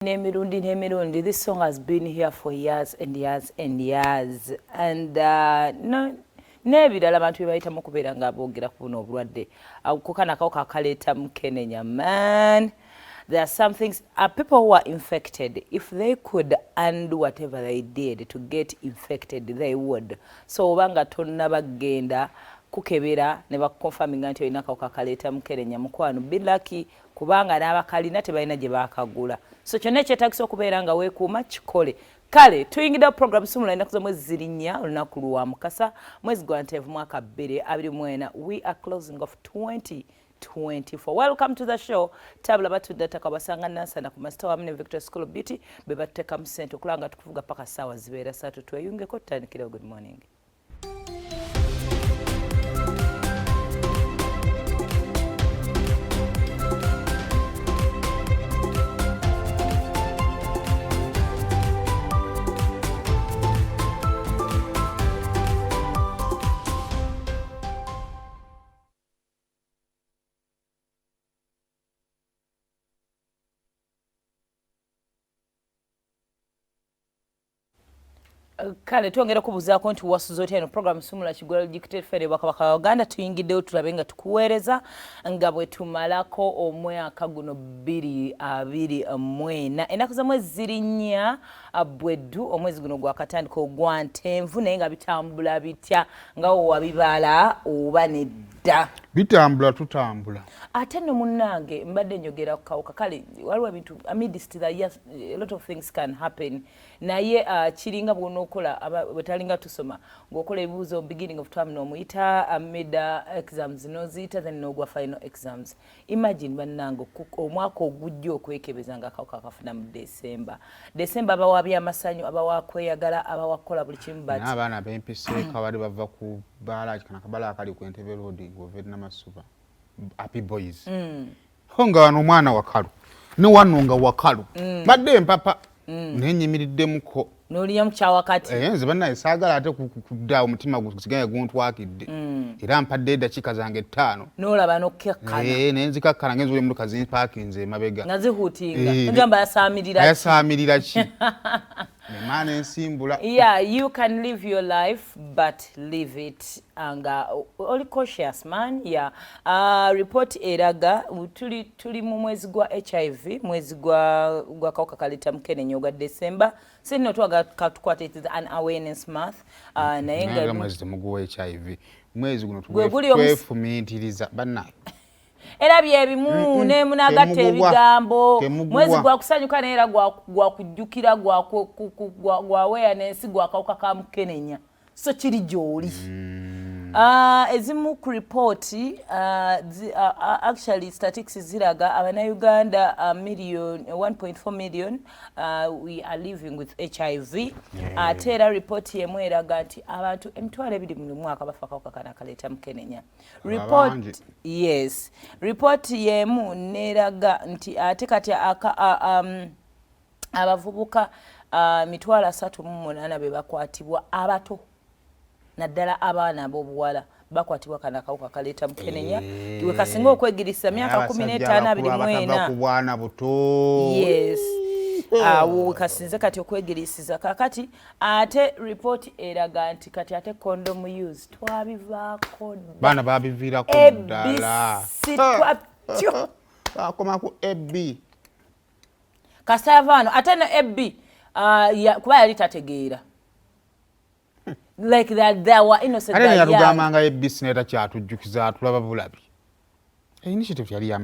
Nemirundi, this song has been here for years and years and years. And no, nebirala abantu bebayita mukubeera nga boogera ku buno obulwadde kukana kawo kakaleeta mukenenya. Man, there are some things, people who are infected, if they could undo whatever they did to get infected, they would. So obanga tonna bagenda kukebera ne bakonfaminga nti olina kawuka kaleeta mukenenya, mukwano be lucky kubanga n'abakalina tebalina gye baakagula. So kyonna ekyetagisa okubeera nga weekuuma kikole. Kale tuyingidde program sumula ennaku za mwezi ziri 4 olunaku lwa mukasa mwezi gwa Ntenvu mwaka 2024. We are closing off 2024. Welcome to the show. Tabula batudde ttaka basanga Nansana ku masita wamu ne Victoria School of Beauty be bateeka mu ssente okulanga tukuvuga paka ssaawa zibeera 3 tweyungeko tutandikire. Good morning. Kale twongera kubuzaako nti wasuza otya eno program sumula kigwala jikite fere bakabaka wa Uganda tuyingiddewo tulabe nga tukuweereza nga bwe tumalako omwaka guno 2024. Ennaku za mwezi ziri 4 bweddu omwezi guno gwakatandika ogwa Ntenvu naye nga bitambula bitya nga wabibala oba nedda? Bitambula tutambula. Ate no munnange mbadde njogera ku kawuka kale waliwo ebintu amidst the years a lot of things can happen naye kiringa bw'onookola bwetalinga tusoma ng'okola ebibuuzo beginning of term n'omuyita mid exams n'oziyita then n'ogwa final exams. Imagine bannange omwaka ogujja okwekebeza nga akawuka kafuna mu December abawa byamasanyu abawa kweyagala abawa kukola buli kimu bati n'abaana b'empisa kabali bava ku baala kana kabala akali ku Entebbe Road ng'ovedde n'amasuba happy boys honga wano mwana wakalu ne wano nga wakalu badde empapa nenyimiriddemko n'olinya mu kyawakati nze bannaye saagala ate kudda omutima gusigaye guntwakidde era mpadde eddakiika zange 5 n'olaba n'okkakkana nenzikakkana ngenzi oli muluka zimpaakinze emabega nga zihuutinga ngamba yasaamirira ki Nemana ensimbula. Yeah, you can live your life, but live it only cautious, man. Yeah. Report eraga tuli mu mwezi gwa HIV, mwezi gwa kawuka kaleeta mukenenya ogwa December. Sino twaga katukwata it is an awareness month. Naye nga mwezi mugwa HIV. Mwezi guno twefumiitiriza bannaye. Era byebimu ne munagatta ebigambo mwezi gwa kusanyuka naye era gwa kujjukira gwa awareness gwa kawuka ka mukenenya. So kiri gy'oli. Ezimu ku report actually statistics ziraga abannayuganda 1.4 million we are living with HIV. Ate era report yemu eraga nti abantu 2,000 mu mwaka bafa akawuka kano akaleeta mukenenya. Report yes. Report yemu neraga nti ate kati abavubuka 308 be bakwatibwa abato naddala abaana ab'obuwala bakwatibwa kana akawuka kaleeta mukenenya. Iwe kasinga okwegirisa myaka 15 24 ku bwana buto. Yes. Kasinze kati okwegirisiza kakati ate report eraga nti kati ate condom use twabivaako baana babiviirako ddala bakoma ku AB kasavano ate no AB kuba yali tategeera like that there were innocent ate yalugamanga ebisi neta kyatujjukiza tulaba bulabi initiative yali ya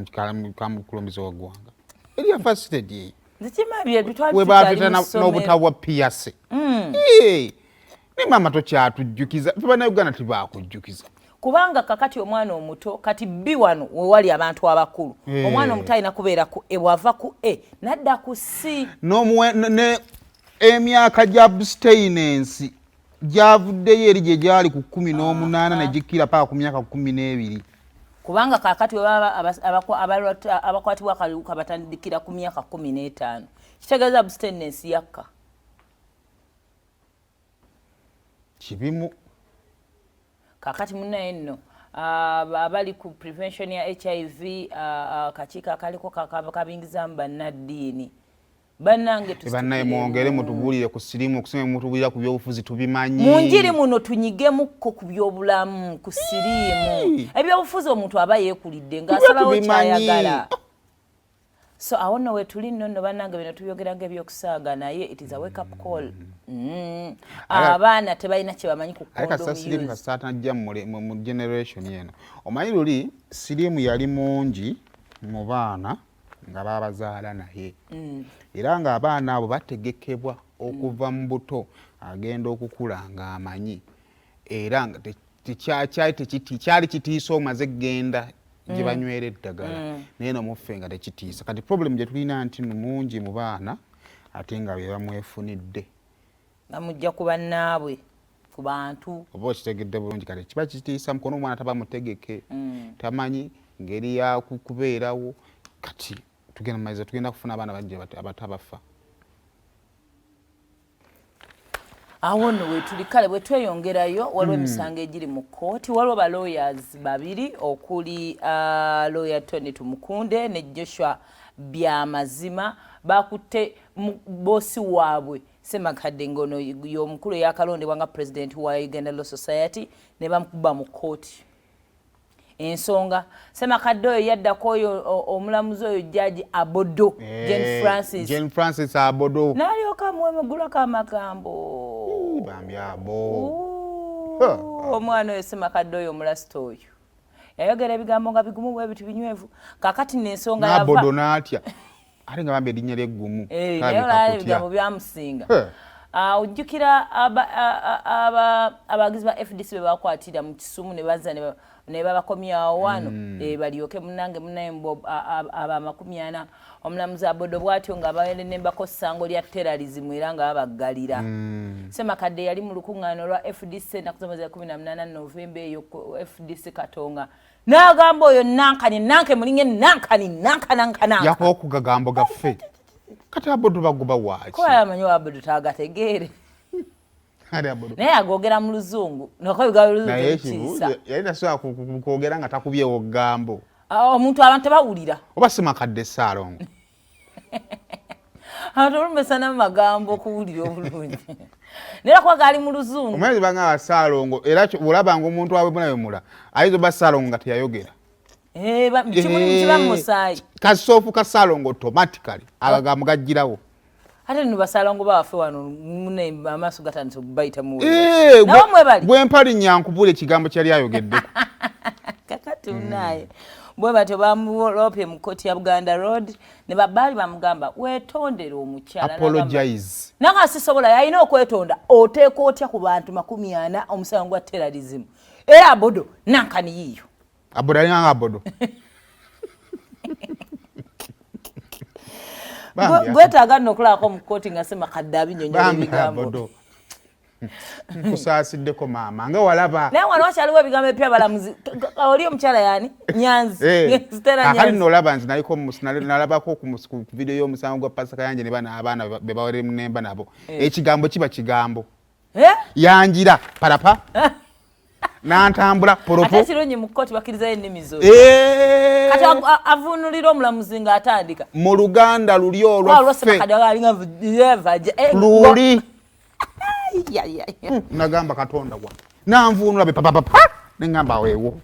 mukulombizo wa ggwanga eri yafasited ye webapita n'obutawa PSC ne mama tokyatujjukiza bannayuganda tibakujjukiza kubanga kakati omwana omuto kati B1 wewali abantu abakulu omwana omuto alina kubeera ku bwava ku nadda ku C ne emyaka gya abstinence gyavuddeyo eri gye gyali ku 18 ne gikira paka ku myaka 12 kubanga kakati abakwatibwa akawuka batandikira ku myaka 15 kitegeeza abstinence yakka kibimu kakati munnaye nno abali ku prevention ya HIV kakiiko akaliko kabingizamu bannaddiini bannange bannaye mwongere mutubulire ku sirimu okusema mutubulira ku byobufuzi tubimanyi munjiri muno tunyigemukko ku byobulamu ku sirimu ebyobufuzi omuntu aba yeekulidde ng'asalawo kyayagala so awo nno we tuli nno bannange bino tubyogeranga ebyokusaaga naye it is a wake up call abaana tebalina kye bamanyi ku sirimu kasaatanajja mu generation eno omanyi luli sirimu yali mungi mu baana nga babazaala naye era ng'abaana abo bategekebwa okuva mu buto agenda okukula ng'amanyi era nga kyali kitiisa omaze kgenda gye banywera eddagala naye no muffe nga tekitiisa kati problem gye tulina nti mungi mu baana ate nga bye bamwefunidde nga mujja ku bannaabwe ku bantu oba okitegedde bulungi kati kiba kitiisa mukono omwana taba mutegeke tamanyi ngeri ya kubeerawo kati tugenda kufuna abaana bajja abatabafa awo nno wetuli kale bwe tweyongerayo waliwo emisango egiri mu kkooti waliwo ba lawyers babiri okuli lawyer Tony Tumukunde ne Joshua Byamazima bakutte bosi waabwe Ssemakadde ngono y'omukulu yakalondebwa nga president wa Uganda Law Society ne bamukuba mu kkooti ensonga Ssemakadde oyo yaddako oyo omulamuzi oyo Judge Abodo Jane Francis Abodo n'alyoka mwemugulako amagambo bambyabo omwana oyo Ssemakadde oyo omulasita oyo yayogera ebigambo nga bigumu bwe bitu binywevu kakati n'ensonga yava Abodo n'atya ate nga bambi erinnya ly'eggumu naye olala ebigambo byamusinga ojjukira abagizi ba FDC be bakwatira mu Kisumu ne baza ne babakomyawo wano balyoke munnange munayimbo aba 40 omulamuzi Abodo bw'atyo nga banemba ssango lya terrorism era nga babaggalira Ssemakadde yali mu lukuŋŋaano lwa FDC ennaku z'omwezi 18 Novemba eyo FDC Katonga n'agamba oyo nankani nanke mulinye nankana yakuba okugagambo gaffe kati Abodo baguba waaki ko yamanyi Abodo tagategeere naye agogera mu luzungu yalina sobola kwogera nga takubyewo ggambo omuntu abantu tebawulira oba Ssemakadde Ssaalongo abantu olumesana mu magambo okuwulira obulungi naye kuba ali mu luzungu omwezi banga Ssaalongo era olabanga omuntu waabwe bunayomula ayinza oba Ssaalongo nga teyayogera kiba mu musaayi kasoofu ka Ssaalongo automatically agagambo gajjirawo ate nno Basaalongo bawaffe wano mune amaaso gatandise okubayita nawo mwebali bwe mpali nyankubula ekigambo kyali ayogedde kakati naye bwe batyo bamulopye mu kkooti ya Buganda Road ne babaali bamugamba weetondere omukyala apologize nanga sisobola yalina okwetonda oteeka otya ku bantu 40 omusango gwa terrorism era Abodo nankani yiyo Abodo alina Abodo gwetaaga nno okulaako mu kkooti nga Ssemakadde abinyonyola ebigambo nkusasiddeko maama nga walaba naye wano wakyaliwo ebigambo ebipya balamuzi oli omukyala yani Nyanzi akali nolaba nti nalabako ku video y'omusango gwa Pasaka yanje ne bana abaana be bawere munemba nabo ekigambo kiba kigambo yanjira parapa n'antambula poropo ate kirungi mu kkooti bakkirizayo ennimi zonna kati avunulira omulamuzi ng'atandika mu Luganda luli olwaffe luli nagamba Katonda gwa nanvunula be papapapa nengamba weewo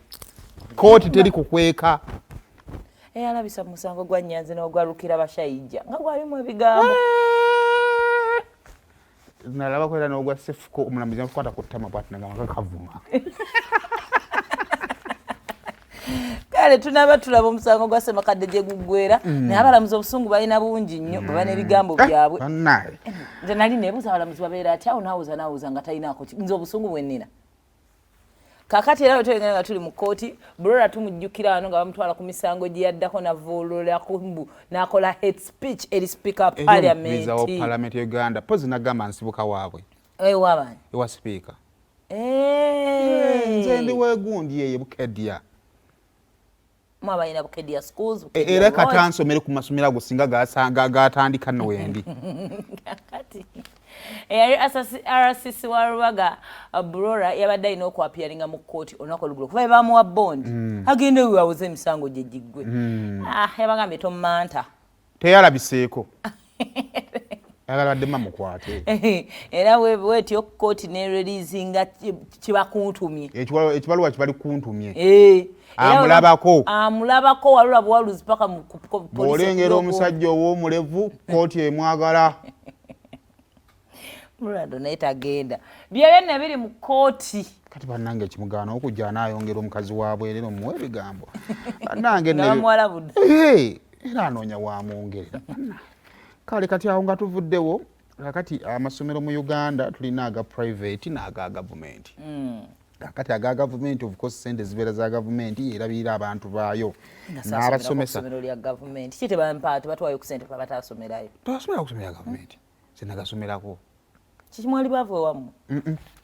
kkooti teri kukweka alabisa musango gwa Nyanzi n'ogwalukira Bashayija nga gwalimu ebigambo nalaba kwera n'ogwa Sefuko omulamuzi akwata ku ttama bw'ati nagamba kakavuma kale tulaba omusango gwa Ssemakadde gye guggwera naye abalamuzi obusungu balina bungi nnyo bwe bana ebigambo byabwe nze nali neebuuza abalamuzi babeera ati awo naawuza nga talinaako nze obusungu bwe nnina kakati era wetulengera nga tuli mu kkooti Bulora tumujjukira wano nga bamutwala ku misango gye yaddako navuulula kumbu n'akola hate speech eri speaker parliament ya Uganda pozi nagamba nsibuka waabwe waabani ewa speaker nze ndi weegundi yeye Bukedya mwabalina Bukedya schools era katansomere ku masomero ago singa gatandika nno wendi kati eyali RCC wa Rubaga Bulora yabadde alina okwapiyaringa mu kkooti olunaku oluggulo kuba bamuwa bondi agende weawuza emisango gye giggwe yabagambye tomanta teyalabiseeko Ayagala badde mukwate. Era wetyo kooti ne releasinga kibakuntumye. Ekibaluwa kibali kuntumye. Amulabako walula bwaluzi paka mu police. Bw'olengera omusajja ow'omulevu kooti emwagala. Mulado naye tagenda. Byebyenna biri mu kooti. Kati bannange kimugaana okujja n'ayongera omukazi wa bwerere omuwa ebigambo. Bannange era anoonya wamwongerera. Kale kati awo nga tuvuddewo kakati amasomero mu Uganda tulina aga private n'aga gavumenti. Kakati aga gavumenti of course sente zibeera za gavumenti erabirira abantu baayo n'abasomesa. Amasomero ya gavumenti kite bampaati batwayo ku sente batasomerayo. Twasomera kusomera gavumenti. Sinagasomerako. Kikimwali bava wamu.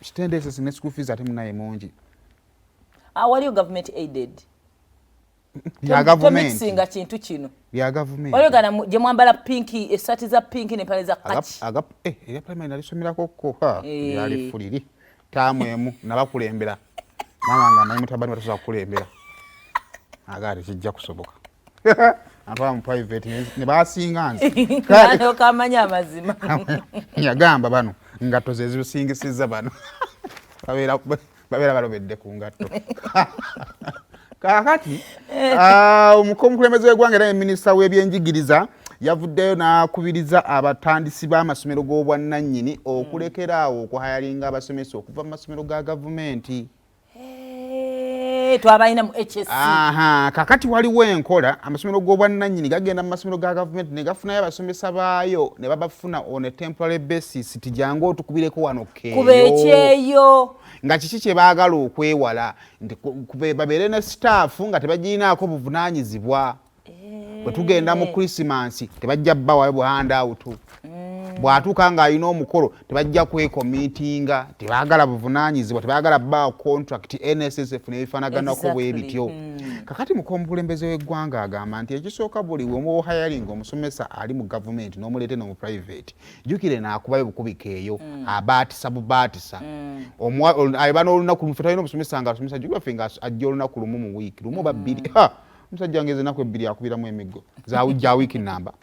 Kitendese sine school fees ate munaye mungi. Waliyo government aided. Ya government. Singa kintu kino. Ya government. Waliyo gana je mwambala pinki esati za pinki ne pale za kachi. Ya primary nalisomerako ko yali fuliri. Tamwemu nabakulembera. Mama nga naye mutabani batasobola kukulembera. Agari kijja kusoboka. Aba mu private ne basinga nzi. Kale kamanya amazima. Yagamba bano ngato ze zisingisiza bano. Babera balobedde ku ngato. Kakati omukulembeze w'eggwanga era minisita w'ebyenjigiriza yavuddeyo n'akubiriza abatandisi b'amasomero g'obwannannyini okulekeraawo okuhayalinga abasomesa okuva mu masomero ga gavumenti. Twabalina mu HSC. Kakati waliwo enkola amasomero g'obwannannyini gagenda mu masomero ga gavumenti ne gafunayo abasomesa baayo ne babafuna on a temporary basis tijangu otukubireko wano keeyo. Kubeekyeyo. Nga kiki kye baagala okwewala nti babeere ne staff nga tebagirinaako buvunaanyizibwa. Bwe tugenda mu Christmas tebajja bbawayo buhandout. Bw'atuuka ng'alina omukolo tebajja kwekomiitinga, tebaagala buvunaanyizibwa, tebaagala bba contract NSSF n'ebifaanaganako bwe bityo. Kakati mukulembeze w'eggwanga agamba nti ekisooka buli we hayalinga omusomesa ali mu gavumenti n'omuleete n'omu private jjukire n'akubayo bukubika eyo abaatisa bubaatisa. Ayeba n'olunaku ffe talina omusomesa nga asomesa jjukira ffe nga ajja olunaku lumu mu wiiki lumu oba bbiri. Omusajja ngeze ennaku ebbiri akubiramu emiggo za wiiki namba.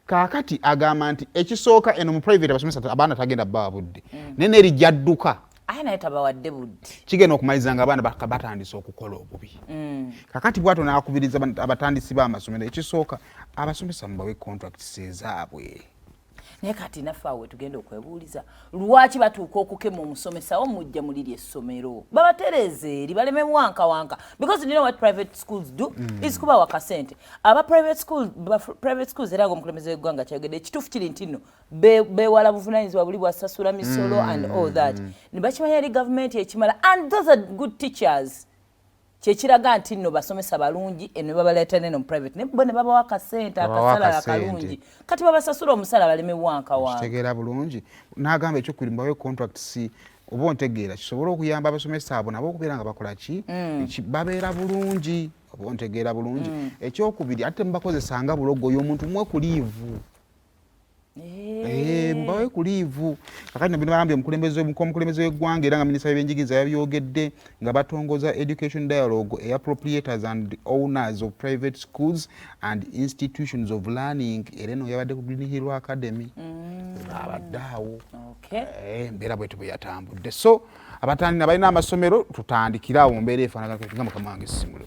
Kakati agamba nti ekisooka eno mu private abasomesa abaana tagenda bbawa budde. Nene erijja dduka. Aye naye tabawadde budde. Kigenda okumaliza nga abaana batandise okukola obubi. Kakati bw'atyo n'akubiriza abatandisi b'amasomero ekisooka abasomesa mubawe contracts ezaabwe. Naye kati naffe awo tugenda okwebuuliza lwaki batuuka okukema omusomesa omujja muliri essomero babatereeze eri baleme wanka because you know what private schools do is kubawa kasente aba private schools era omukulembeze w'eggwanga kyayogedde ekituufu kiri nti nno beewala buvunaanyizibwa buli bwasasula misolo and all that ne bakimanya eri gavumenti ekimala and those are good teachers kyekiraga nti nno basomesa balungi eno babaleeta neno mu private ne bo ne babawa akasente akasala akalungi kati babasasula omusala baleme wanka kitegeera bulungi n'agamba ekyokubiri mbawe contracts oba ontegeera kisobola okuyamba abasomesa abo nabo okubeera nga bakola ki babeera bulungi oba ontegeera bulungi ekyokubiri ate mubakozesanga bulogo y'omuntu mwe ku liivu mbawe ku liivu kakati nabino balambye omukulembeze w'eggwanga era nga minisita w'ebyenjigiriza yabyogedde nga batongoza education dialogue eya proprietors and owners of private schools and institutions of learning era eno yabadde ku Green Hill Academy abadde awo embeera bwetyo bwe yatambudde so abatandina balina amasomero tutandikira awo mbeera efaanagana nga Mukama wange simulo